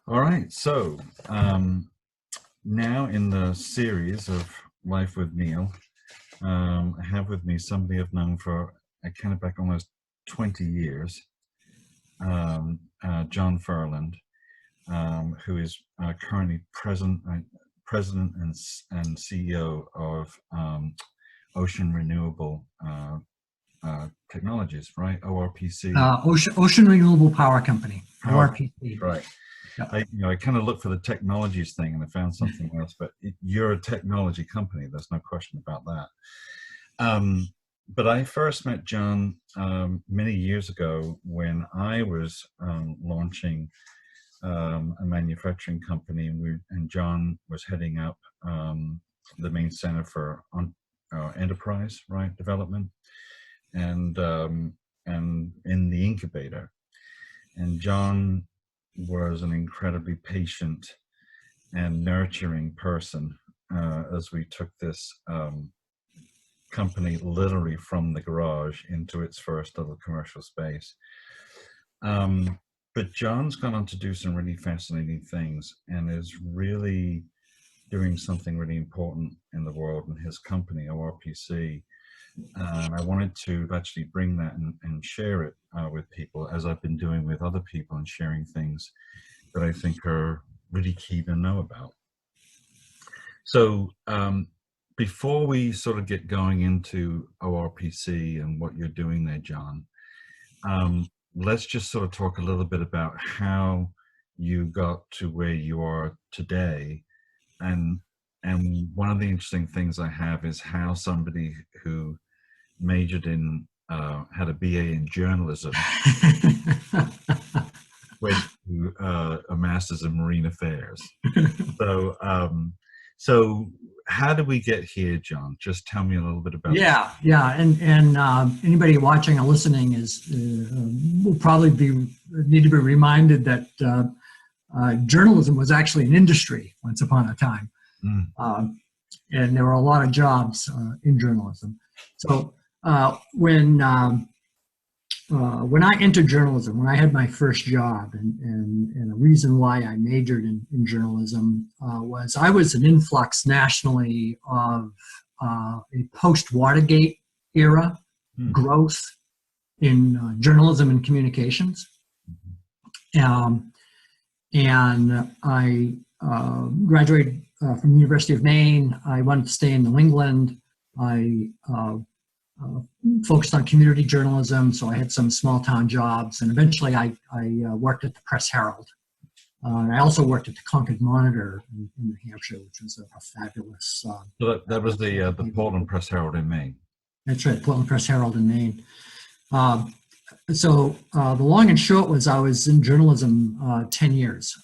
All right, so now in the series of Life with Neil, I have with me somebody I've known for, I count back almost 20 years, John Ferland, who is currently president and CEO of Ocean Renewable Technologies, right? ORPC. Ocean Renewable Power Company, ORPC. Right. Yep. I kind of looked for the technologies thing and I found something else, but you're a technology company. There's no question about that. But I first met John many years ago when I was launching a manufacturing company, and John was heading up the main center for enterprise development, and in the incubator. And John was an incredibly patient and nurturing person as we took this company literally from the garage into its first little commercial space. But John's gone on to do some really fascinating things and is really doing something really important in the world in his company, ORPC. I wanted to actually bring that and share it with people, as I've been doing with other people, and sharing things that I think are really key to know about. So before we sort of get going into ORPC and what you're doing there, John, let's just sort of talk a little bit about how you got to where you are today. And one of the interesting things I have is how somebody who majored in, had a BA in journalism, went to a master's in marine affairs. So how did we get here, John? Just tell me a little bit about it. Yeah, and anybody watching or listening will probably need to be reminded that journalism was actually an industry once upon a time, and there were a lot of jobs in journalism. So when I entered journalism, when I had my first job, and the reason why I majored in journalism was I was an influx nationally of a post-Watergate era growth in journalism and communications. And I graduated from the University of Maine. I wanted to stay in New England. I focused on community journalism, so I had some small town jobs, and eventually I worked at the Press Herald. And I also worked at the Concord Monitor in New Hampshire, which was a fabulous. So that was the Portland Press Herald in Maine. That's right, Portland Press Herald in Maine. So the long and short was I was in journalism 10 years,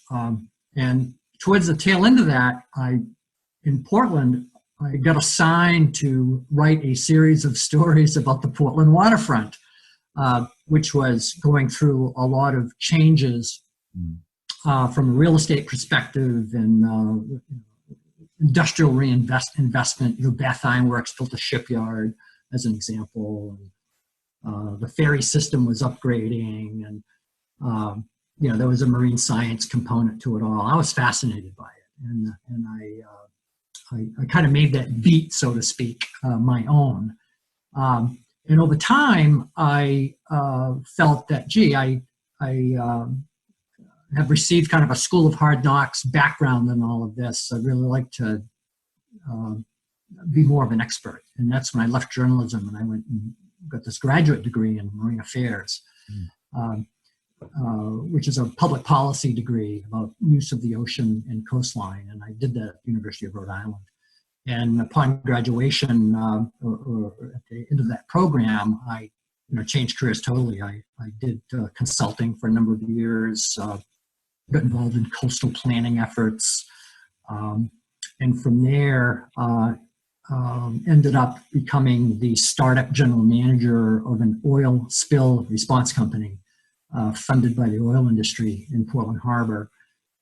and towards the tail end of that, in Portland, I got assigned to write a series of stories about the Portland waterfront, which was going through a lot of changes from a real estate perspective and industrial investment. Beth Ironworks built a shipyard, as an example. And, the ferry system was upgrading, and there was a marine science component to it all. I was fascinated by it, and I kind of made that beat, so to speak, my own. And over time, I felt that, gee, I have received kind of a school of hard knocks background in all of this. I'd really like to be more of an expert. And that's when I left journalism and I went and got this graduate degree in marine affairs, which is a public policy degree about use of the ocean and coastline. And I did that at the University of Rhode Island. And upon graduation, or at the end of that program, I changed careers totally. I did consulting for a number of years, got involved in coastal planning efforts, and from there ended up becoming the startup general manager of an oil spill response company funded by the oil industry in Portland Harbor.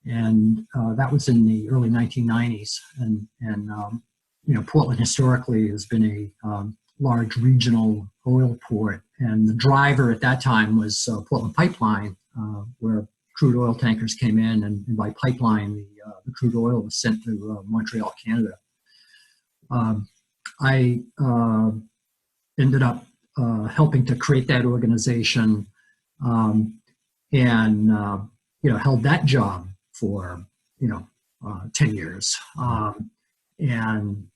And that was in the early 1990s. And Portland historically has been a large regional oil port. And the driver at that time was Portland Pipeline, where crude oil tankers came in, and by pipeline, the crude oil was sent to Montreal, Canada. I ended up helping to create that organization, and held that job for 10 years, and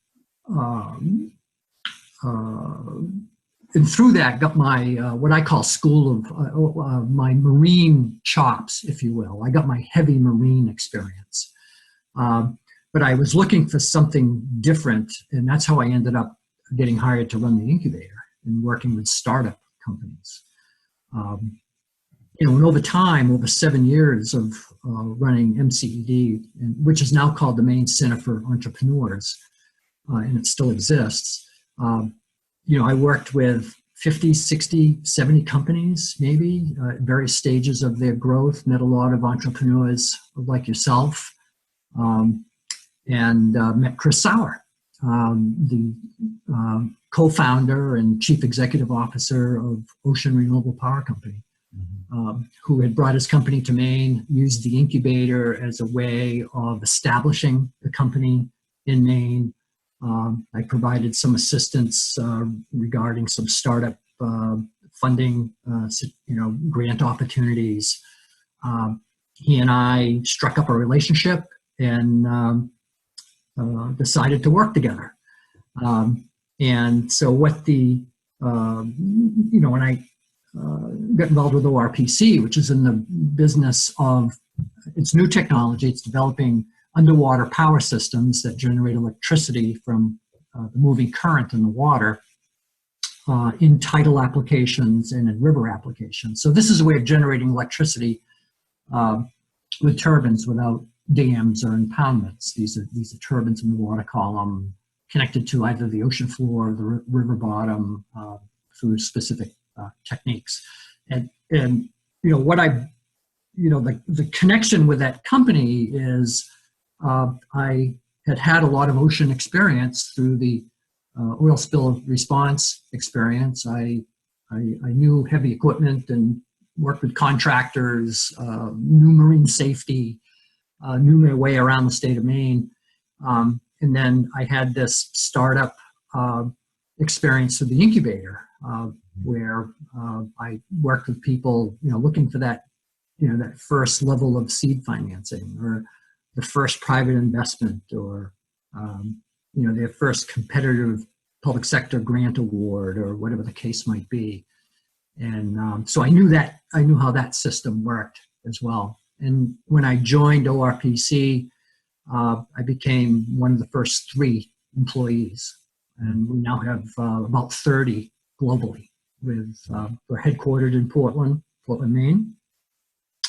through that got my what I call school of my marine chops, if you will. I got my heavy marine experience, but I was looking for something different, and that's how I ended up getting hired to run the incubator and working with startup companies. And over time, over 7 years of running MCED, which is now called the Maine Center for Entrepreneurs, and it still exists, I worked with 50, 60, 70 companies, maybe, at various stages of their growth, met a lot of entrepreneurs like yourself, and met Chris Sauer, the co-founder and chief executive officer of Ocean Renewable Power Company, who had brought his company to Maine, used the incubator as a way of establishing the company in Maine. I provided some assistance regarding some startup funding, grant opportunities. He and I struck up a relationship and decided to work together. And so what when I got involved with ORPC, which is in the business of, it's new technology, it's developing underwater power systems that generate electricity from the moving current in the water in tidal applications and in river applications. So this is a way of generating electricity with turbines without dams or impoundments. These are turbines in the water column connected to either the ocean floor or the river bottom through specific techniques. And what the connection with that company is I had a lot of ocean experience through the oil spill response experience. I knew heavy equipment and worked with contractors, knew marine safety, knew my way around the state of Maine. And then I had this startup experience with the incubator, where I worked with people, looking for that, that first level of seed financing, or the first private investment, or their first competitive public sector grant award, or whatever the case might be. And so I knew how that system worked as well. And when I joined ORPC, I became one of the first 3 employees, and we now have about 30 globally. We're headquartered in Portland, Maine,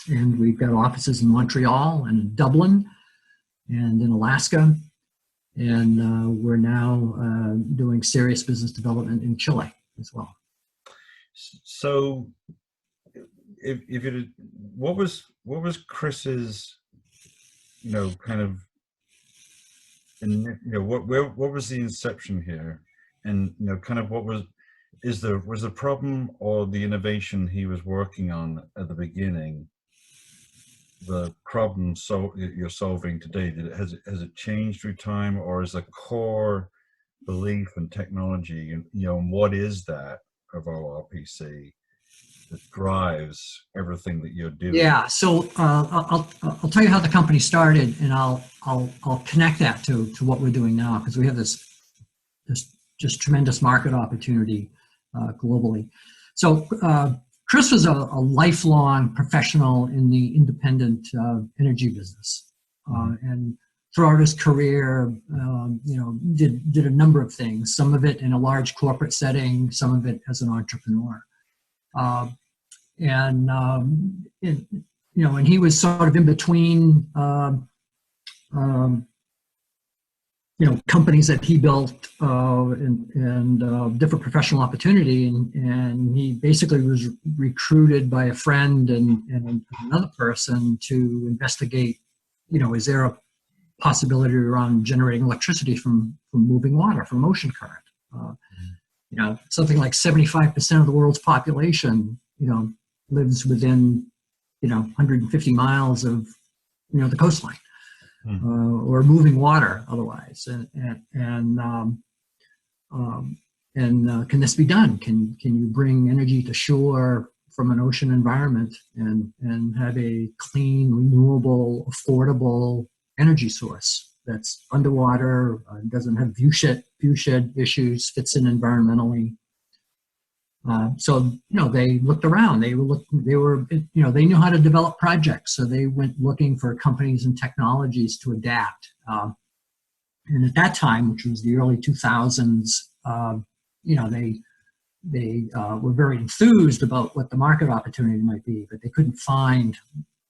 and we've got offices in Montreal and in Dublin and in Alaska, and we're now doing serious business development in Chile as well. So, what was Chris's, kind of, what was the inception here, and kind of was the problem or the innovation he was working on at the beginning the problem you're solving today? Has it changed through time, or is the core belief and technology, and what is that of ORPC that drives everything that you're doing? Yeah, so I'll tell you how the company started, and I'll connect that to what we're doing now, because we have this just tremendous market opportunity globally. So Chris was a lifelong professional in the independent energy business, and throughout his career, did a number of things. Some of it in a large corporate setting, some of it as an entrepreneur. And he was sort of in between, companies that he built and different professional opportunity, and he basically was recruited by a friend and another person to investigate, is there a possibility around generating electricity from moving water, from ocean current? Something like 75% of the world's population, lives within 150 miles of, the coastline, Hmm. or moving water otherwise. Can this be done? Can you bring energy to shore from an ocean environment and have a clean, renewable, affordable energy source that's underwater, doesn't have viewshed issues, fits in environmentally? So they looked around. They knew how to develop projects, so they went looking for companies and technologies to adapt. And at that time, which was the early 2000s, they were very enthused about what the market opportunity might be, but they couldn't find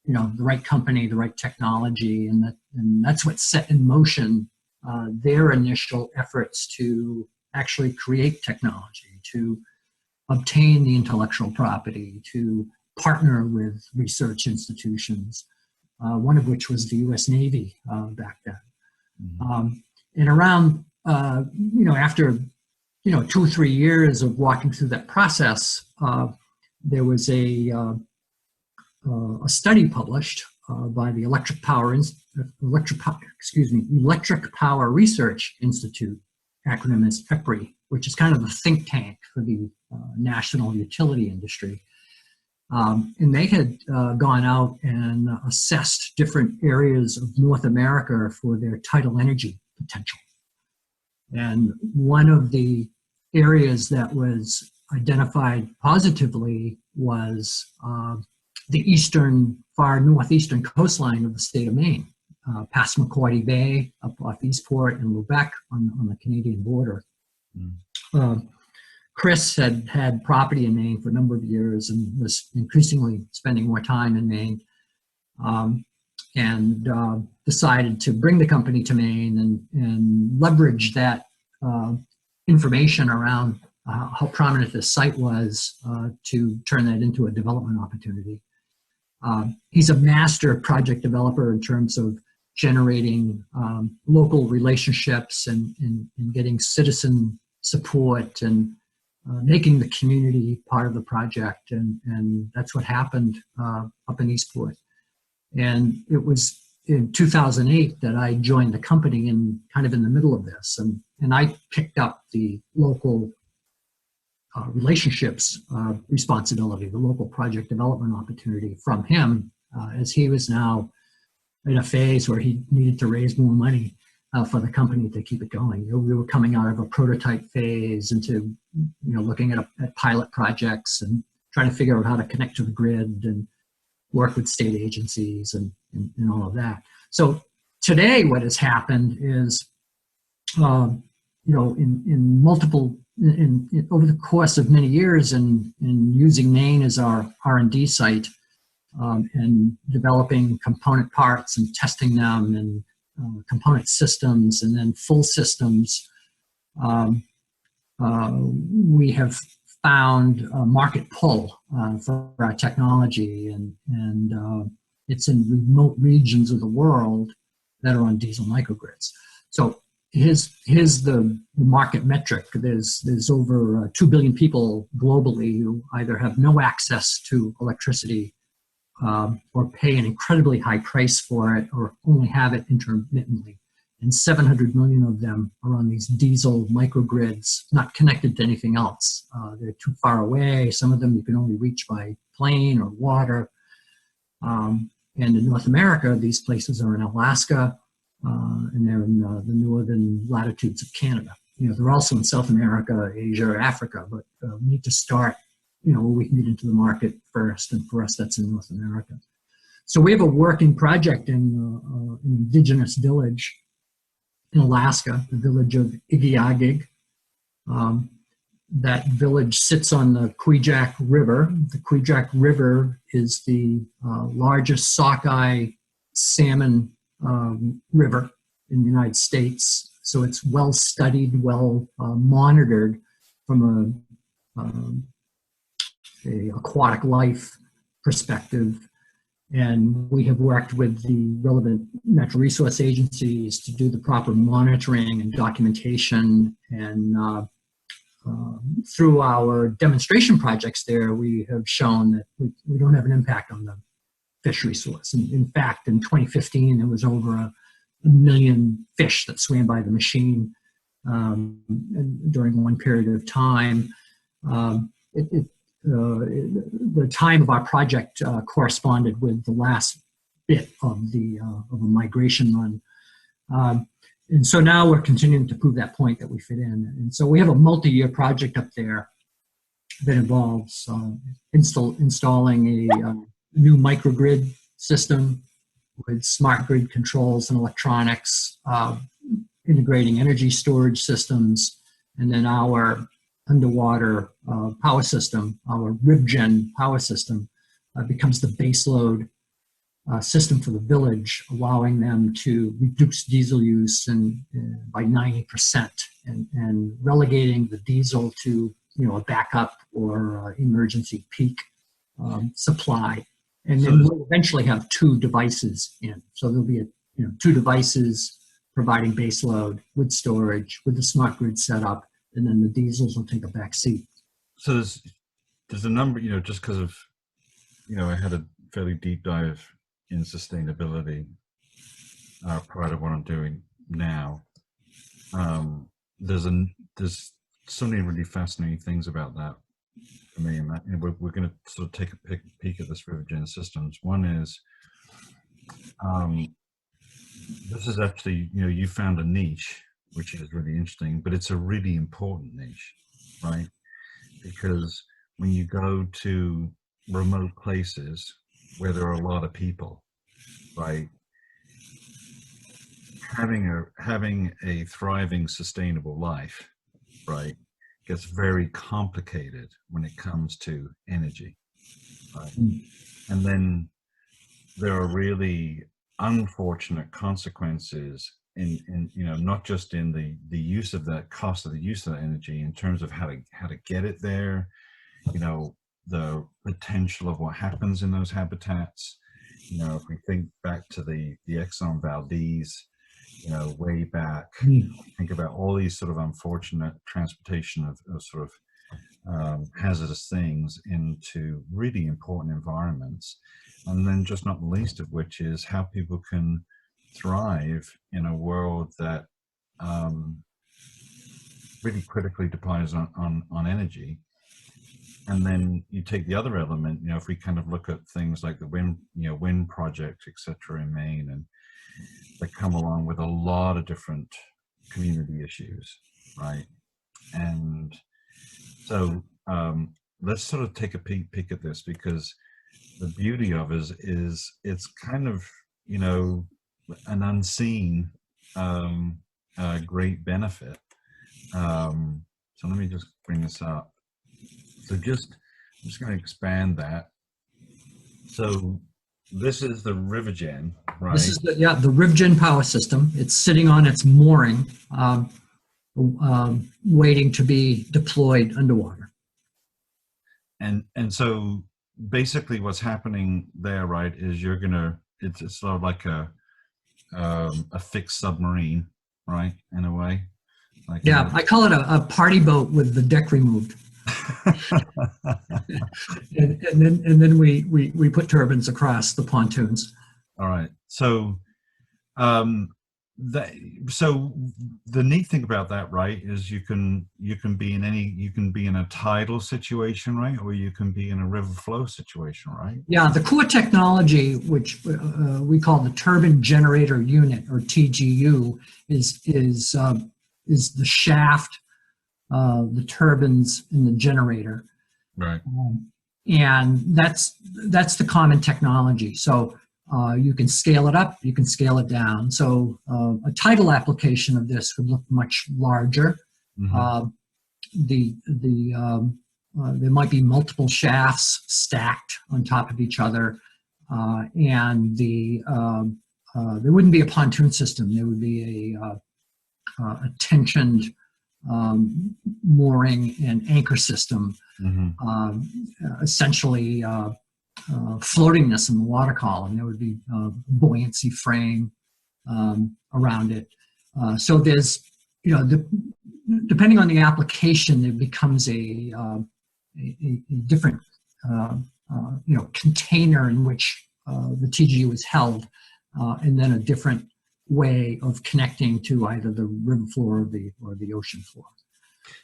the right company, the right technology, and that's what set in motion their initial efforts to actually create technology, to obtain the intellectual property, to partner with research institutions, one of which was the U.S. Navy back then. Mm-hmm. And around, after 2 or 3 years of walking through that process, there was a study published by the Electric Power Research Institute, acronym is EPRI, which is kind of a think tank for the national utility industry. And they had gone out and assessed different areas of North America for their tidal energy potential. And one of the areas that was identified positively was the far northeastern coastline of the state of Maine, past McCordy Bay, up off Eastport and Lubec on the Canadian border. Mm. Chris had property in Maine for a number of years and was increasingly spending more time in Maine, and decided to bring the company to Maine and leverage that information around how prominent this site was to turn that into a development opportunity. He's a master project developer in terms of generating local relationships and getting citizen support and making the community part of the project, and that's what happened up in Eastport. And it was in 2008 that I joined the company and kind of in the middle of this, and I picked up the local relationships responsibility, the local project development opportunity from him, as he was now in a phase where he needed to raise more money for the company to keep it going. We were coming out of a prototype phase into looking at pilot projects and trying to figure out how to connect to the grid and work with state agencies and all of that. So today what has happened is, over the course of many years and using Maine as our R&D site, and developing component parts and testing them and component systems and then full systems, we have found a market pull for our technology, and it's in remote regions of the world that are on diesel microgrids. So here's the market metric. There's over 2 billion people globally who either have no access to electricity or pay an incredibly high price for it, or only have it intermittently. And 700 million of them are on these diesel microgrids, not connected to anything else. They're too far away. Some of them you can only reach by plane or water. And in North America, these places are in Alaska, and they're in the northern latitudes of Canada. They're also in South America, Asia, Africa, but we need to start where we can get into the market first, and for us, that's in North America. So we have a working project in an indigenous village in Alaska, the village of Igiagig. That village sits on the Kwijak River. The Kwijak River is the largest sockeye salmon river in the United States. So it's well studied, well monitored from a aquatic life perspective. And we have worked with the relevant natural resource agencies to do the proper monitoring and documentation. And through our demonstration projects there, we have shown that we don't have an impact on the fish resource. In fact, in 2015, there was over a million fish that swam by the machine during one period of time. The time of our project corresponded with the last bit of a migration run. And so now we're continuing to prove that point that we fit in. And so we have a multi-year project up there that involves installing a new microgrid system with smart grid controls and electronics, integrating energy storage systems, and then our underwater power system, our RibGen power system, becomes the baseload system for the village, allowing them to reduce diesel use by 90% and relegating the diesel to a backup or emergency peak supply. And then we'll eventually have 2 devices in. So there'll be 2 devices providing baseload with storage, with the smart grid setup, and then the diesels will take a back seat. So there's a number, just because of, I had a fairly deep dive in sustainability prior to what I'm doing now. There's so many really fascinating things about that for me, and we're going to sort of take a peek at this RiverGen systems. One is, this is actually, you found a niche, which is really interesting, but it's a really important niche, right? Because when you go to remote places where there are a lot of people, right, having a thriving, sustainable life, right, gets very complicated when it comes to energy, right? And then there are really unfortunate consequences in not just in the use of that, cost of the use of that energy, in terms of how to get it there, the potential of what happens in those habitats. If we think back to the Exxon Valdez, way back, think about all these sort of unfortunate transportation of sort of hazardous things into really important environments. And then just not the least of which is how people can thrive in a world that really critically depends on energy. And then you take the other element, if we kind of look at things like the wind projects, et cetera, in Maine, and they come along with a lot of different community issues, right? And so let's sort of take a peek at this, because the beauty of it is it's kind of, an unseen great benefit. So let me just bring this up. So I'm just going to expand that. So this is the RiverGen, right? This is the RibGen power system. It's sitting on its mooring, waiting to be deployed underwater. And so basically what's happening there, right, is it's sort of like a fixed submarine, right, in a way. Like, I call it a party boat with the deck removed. and then we put turbines across the pontoons. All right. So so the neat thing about that, right, is you can be in a tidal situation, right, or you can be in a river flow situation, right? Yeah, the core technology, which we call the turbine generator unit, or TGU, is the shaft, the turbines, and the generator. Right. And that's the common technology. So you can scale it up, you can scale it down. So a tidal application of this would look much larger. Mm-hmm. There might be multiple shafts stacked on top of each other, and there wouldn't be a pontoon system. There would be a tensioned mooring and anchor system, mm-hmm. Essentially floatingness in the water column. There would be a buoyancy frame around it. So there's, depending on the application, it becomes a different, container in which the TGU is held, and then a different way of connecting to either the river floor or the ocean floor.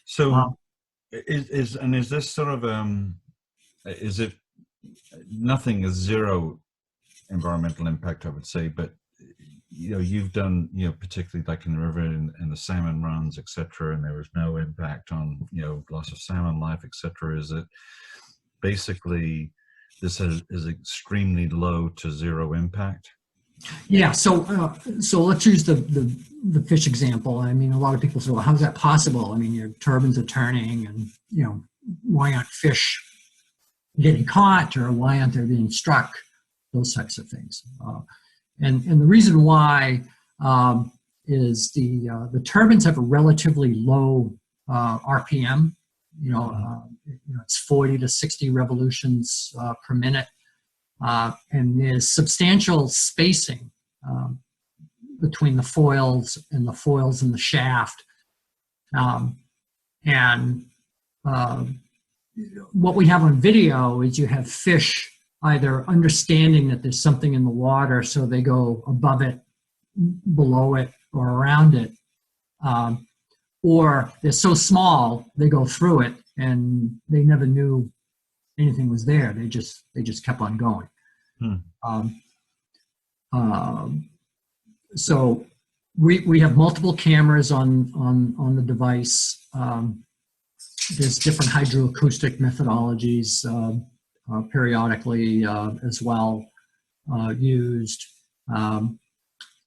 So is this sort of is it, nothing is zero environmental impact, I would say, but you've done, particularly like in the river and the salmon runs, etc., and there was no impact on, loss of salmon life, etc. Is it basically this is extremely low to zero impact? Yeah. So let's use the fish example. I mean, a lot of people say, well, how's that possible? I mean, your turbines are turning, and why aren't fish getting caught, or why aren't they being struck? Those types of things. And the reason why is the turbines have a relatively low RPM. It's 40 to 60 revolutions per minute, and there's substantial spacing between the foils and the shaft. What we have on video is you have fish either understanding that there's something in the water, so they go above it, below it, or around it, or they're so small they go through it and they never knew anything was there. They just kept on going. So we have multiple cameras on the device. There's different hydroacoustic methodologies periodically as well used.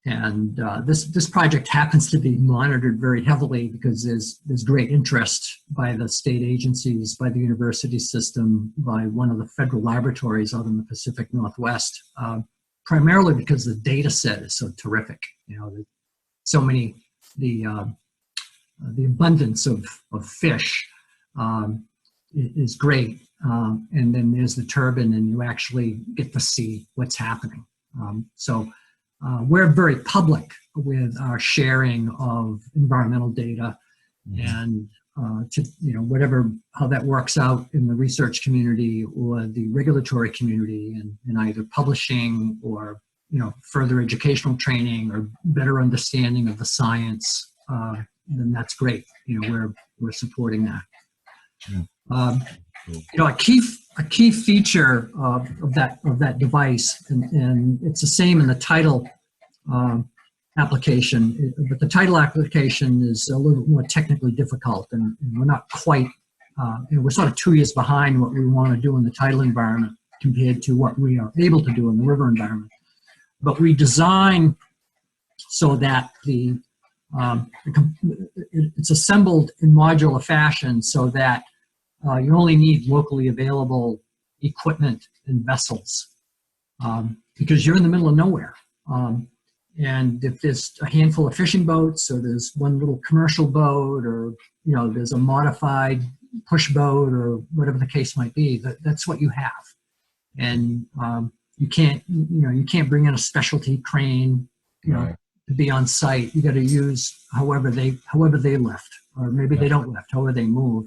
This project happens to be monitored very heavily because there's great interest by the state agencies, by the university system, by one of the federal laboratories out in the Pacific Northwest, primarily because the data set is so terrific. So many, the abundance of fish is great. And then there's the turbine, and you actually get to see what's happening. We're very public with our sharing of environmental data, and how that works out in the research community or the regulatory community, and either publishing or further educational training or better understanding of the science, then that's great. We're supporting that. A key feature of that device, and it's the same in the tidal application, but the tidal application is a little bit more technically difficult, and we're not quite, we're sort of 2 years behind what we want to do in the tidal environment compared to what we are able to do in the river environment. But we design so that it's assembled in modular fashion so that you only need locally available equipment and vessels, because you're in the middle of nowhere. And if there's a handful of fishing boats, or there's one little commercial boat, or there's a modified push boat, or whatever the case might be, that's what you have. And you can't bring in a specialty crane, right, to be on site. You got to use however they lift, or maybe they don't lift, however they move.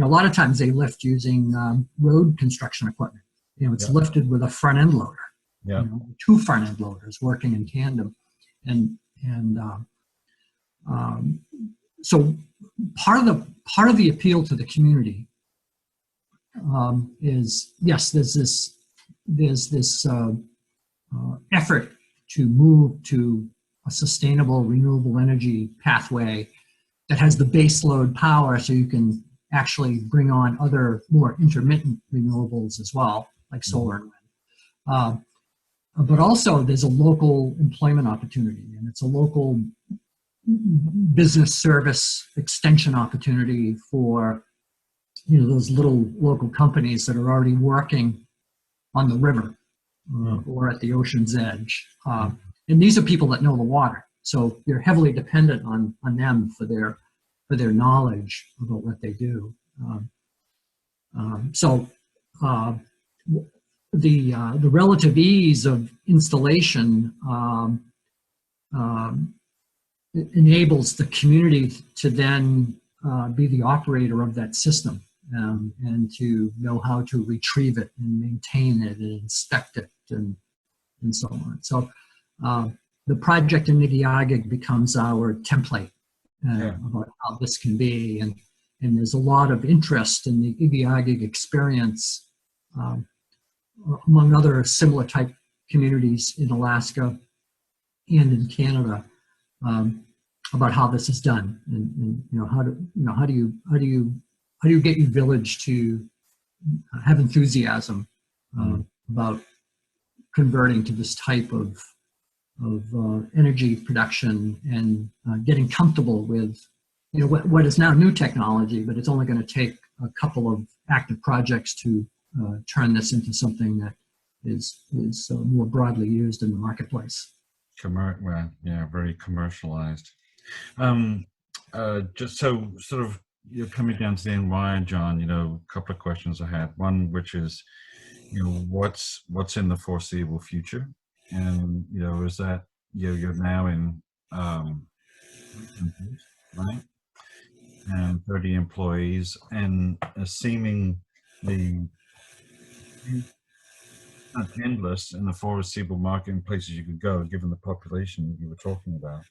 A lot of times they lift using road construction equipment. It's lifted with a front end loader. Two front end loaders working in tandem, so part of the appeal to the community is, yes, there's this effort to move to a sustainable renewable energy pathway that has the base load power, so you can actually bring on other more intermittent renewables as well, like solar and wind. But also there's a local employment opportunity, and it's a local business service extension opportunity for those little local companies that are already working on the river or at the ocean's edge. And these are people that know the water, so you're heavily dependent on them for their knowledge about what they do. The relative ease of installation it enables the community to then be the operator of that system. and to know how to retrieve it and maintain it and inspect it and so on. So the project in Nigiagig becomes our template about how this can be, and there's a lot of interest in the Nigiagig experience among other similar type communities in Alaska and in Canada about how this is done, and how do you get your village to have enthusiasm about converting to this type of energy production, and getting comfortable with what is now new technology, but it's only going to take a couple of active projects to turn this into something that is more broadly used in the marketplace. Well, yeah, very commercialized. Just so sort of you're coming down to the end, why, John, a couple of questions I had. One, which is, what's in the foreseeable future? And, is that, you're now in, right? And 30 employees, and seemingly not endless in the foreseeable market and places you could go, given the population you were talking about.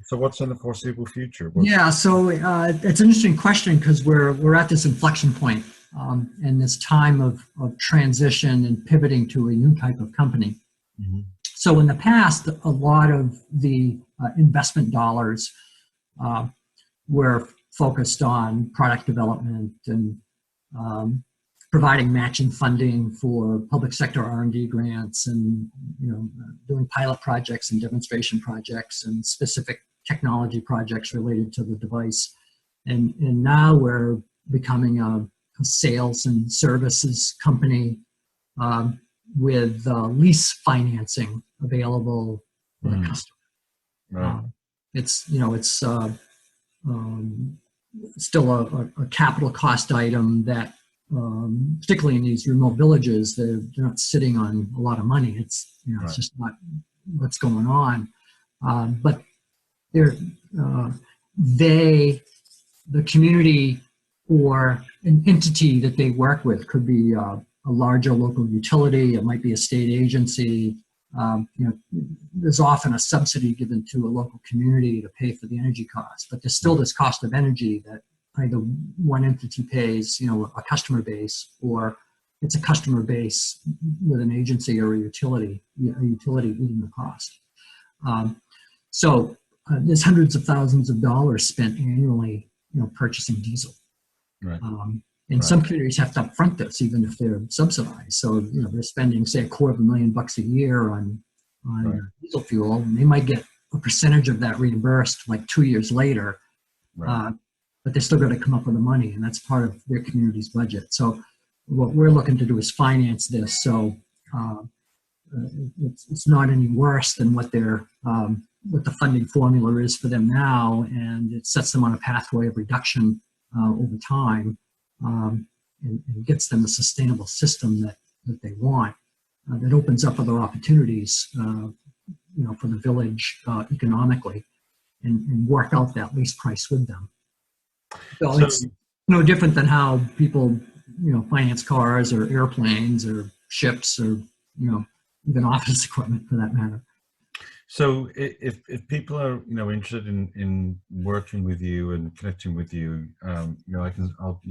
So what's in the foreseeable future? So it's an interesting question, because we're at this inflection point in this time of transition and pivoting to a new type of company. Mm-hmm. So in the past, a lot of the investment dollars were focused on product development and providing matching funding for public sector R&D grants, and doing pilot projects and demonstration projects and specific technology projects related to the device. And now we're becoming a sales and services company with lease financing available for the customer. Right. It's still a capital cost item that, particularly in these remote villages, they're not sitting on a lot of money. It's it's just not what's going on. But the community or an entity that they work with could be a larger local utility. It might be a state agency. There's often a subsidy given to a local community to pay for the energy costs, but there's still this cost of energy that either one entity pays, a customer base, or it's a customer base with an agency or a utility eating the cost. So there's hundreds of thousands of dollars spent annually, purchasing diesel. Right. And some communities have to upfront this, even if they're subsidized. So, they're spending, say, $250,000 a year on diesel fuel, and they might get a percentage of that reimbursed like 2 years later. Right. But they're still going to come up with the money, and that's part of their community's budget. So what we're looking to do is finance this, so it's not any worse than what the funding formula is for them now, and it sets them on a pathway of reduction over time, and gets them a sustainable system that they want, that opens up other opportunities, for the village economically, and work out that lease price with them. So it's no different than how people, finance cars or airplanes or ships or, even office equipment for that matter. So if people are, interested in working with you and connecting with you, I'll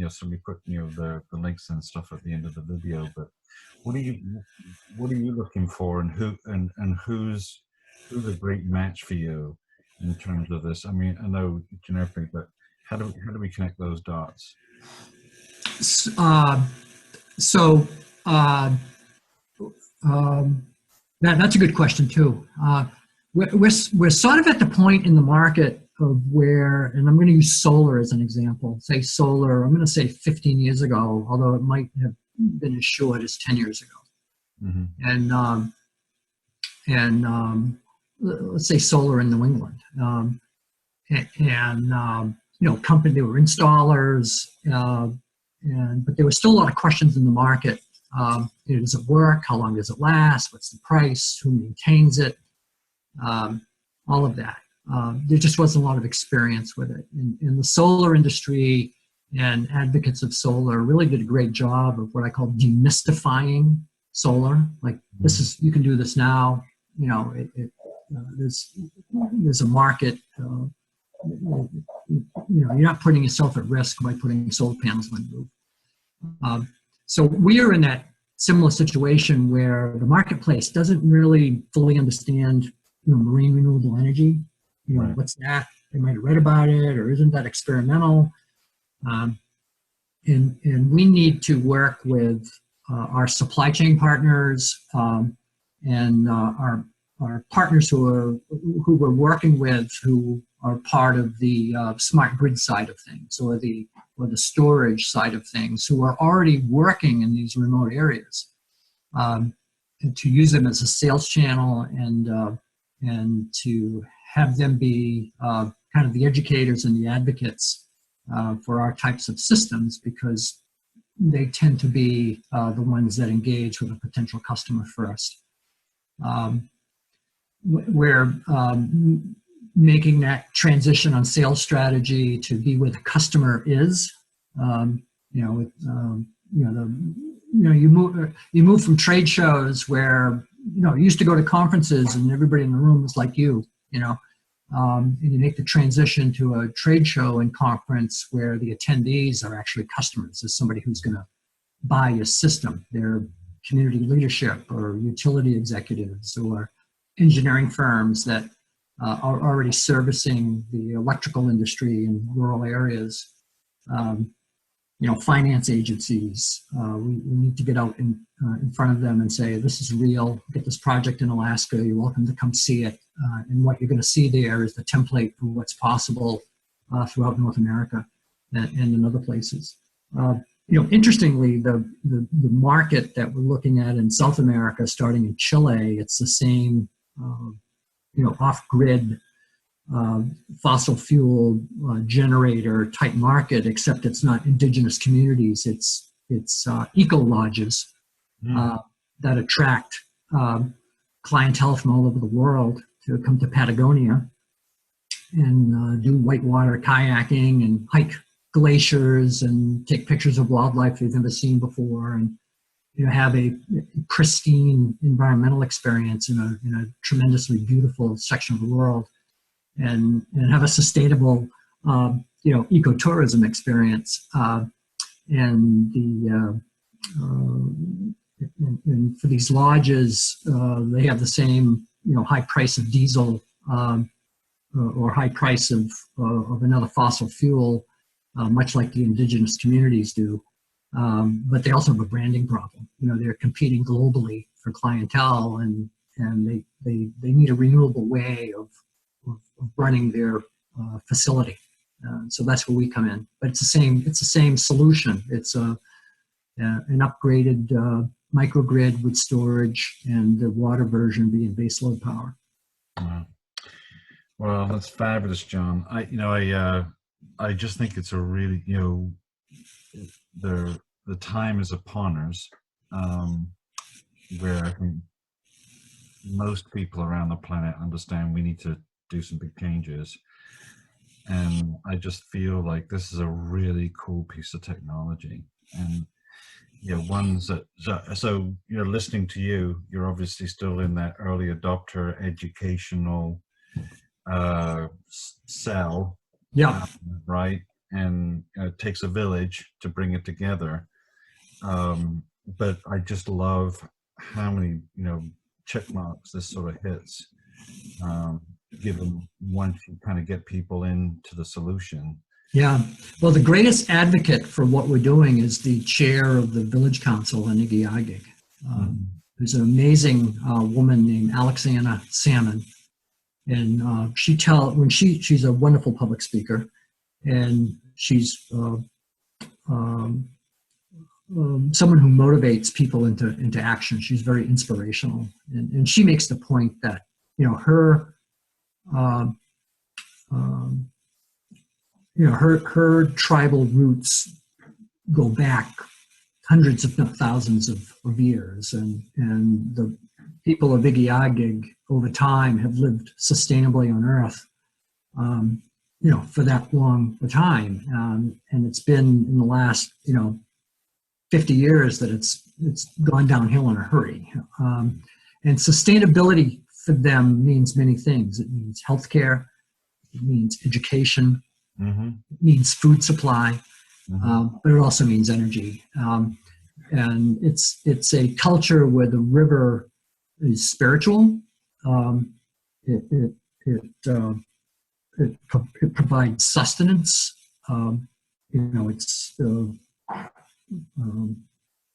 certainly put, the links and stuff at the end of the video, but what are you looking for, and who's a great match for you in terms of this? I mean, I know generically, but how do we connect those dots? That's a good question too. We're sort of at the point in the market of where, and I'm going to use solar as an example. Say solar, I'm going to say 15 years ago, although it might have been as short as 10 years ago. Mm-hmm. And let's say solar in New England. Company, they were installers, but there were still a lot of questions in the market. Does it work? How long does it last? What's the price? Who maintains it? All of that. There just wasn't a lot of experience with it. In the solar industry, and advocates of solar really did a great job of what I call demystifying solar. Like, this is, you can do this now. You know, there's a market. You know, you're not putting yourself at risk by putting solar panels on the roof. So we are in that similar situation where the marketplace doesn't really fully understand, you know, marine renewable energy. You know, Right. what's that? They might have read about it, or isn't that experimental? And we need to work with our supply chain partners and our partners who we're working with, who are part of the smart grid side of things, or the storage side of things, who are already working in these remote areas, and to use them as a sales channel, and to have them be kind of the educators and the advocates for our types of systems, because they tend to be the ones that engage with a potential customer first. We're making that transition on sales strategy to be where the customer is. You move from trade shows where, you know, you used to go to conferences and everybody in the room was like you know, and you make the transition to a trade show and conference where the attendees are actually customers. There's somebody who's going to buy your system. They're community leadership or utility executives or engineering firms that are already servicing the electrical industry in rural areas. You know, finance agencies. We need to get out in front of them and say, this is real. Get this project in Alaska. You're welcome to come see it. And what you're going to see there is the template for what's possible throughout North America and in other places. You know, interestingly, the market that we're looking at in South America, starting in Chile, it's the same, you know, off-grid fossil fuel generator type market, except it's not indigenous communities. It's eco lodges that attract clientele from all over the world to come to Patagonia and do whitewater kayaking and hike glaciers and take pictures of wildlife they've never seen before, and, you know, have a pristine environmental experience in a tremendously beautiful section of the world, and have a sustainable, you know, ecotourism experience. And for these lodges, they have the same, you know, high price of diesel or high price of another fossil fuel, much like the indigenous communities do. But they also have a branding problem. You know, they're competing globally for clientele, and they need a renewable way of running their facility. So that's where we come in. But it's the same solution. It's an upgraded microgrid with storage, and the water version being baseload power. Well, that's fabulous, John. I just think it's a really, you know, the time is upon us, where I think most people around the planet understand we need to do some big changes. And I just feel like this is a really cool piece of technology. And, you know, ones that, so, you know, listening to you, you're obviously still in that early adopter educational cell. Yeah. Right. And it takes a village to bring it together. But I just love how many, you know, check marks this sort of hits, given once you kind of get people into the solution. Yeah. Well, the greatest advocate for what we're doing is the chair of the village council in Igiagig. There's an amazing woman named Alexandra Salmon. And she's a wonderful public speaker, and she's someone who motivates people into action. She's very inspirational, and she makes the point that, you know, her tribal roots go back hundreds, if not thousands of years, and the people of Igiagig over time have lived sustainably on Earth. for that long a time. And it's been in the last, 50 years that it's gone downhill in a hurry. And sustainability for them means many things. It means healthcare, it means education, Mm-hmm. it means food supply, Mm-hmm. but it also means energy. And it's a culture where the river is spiritual. It provides sustenance.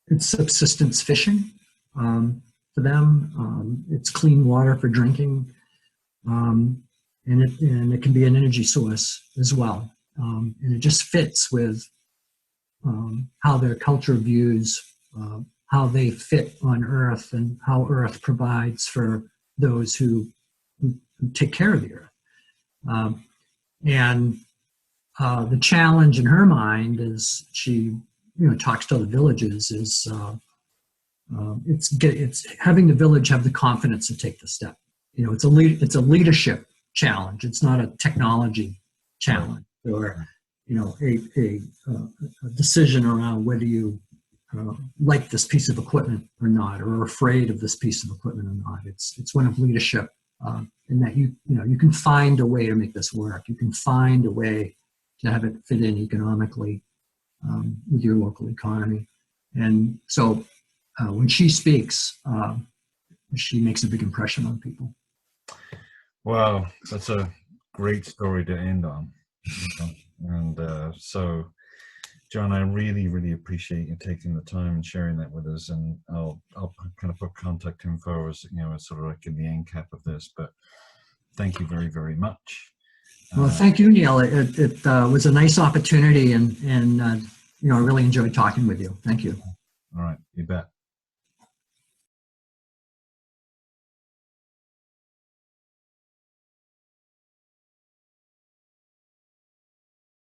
It's subsistence fishing for them. It's clean water for drinking, and it can be an energy source as well. And it just fits with how their culture views how they fit on Earth and how Earth provides for those who take care of the Earth. And the challenge in her mind, as she talks to other villages, is it's having the village have the confidence to take the step. It's a leadership challenge. It's not a technology challenge or a decision around whether you like this piece of equipment or not, or are afraid of this piece of equipment or not. It's one of leadership, in that you can find a way to make this work. You can find a way to have it fit in economically with your local economy. And so when she speaks, she makes a big impression on people. Wow, that's a great story to end on. And so, John, I really, really appreciate you taking the time and sharing that with us. And I'll kind of put contact info as as sort of like in the end cap of this. But thank you very, very much. Well, thank you, Neil. It was a nice opportunity, and I really enjoyed talking with you. Thank you. All right, you bet.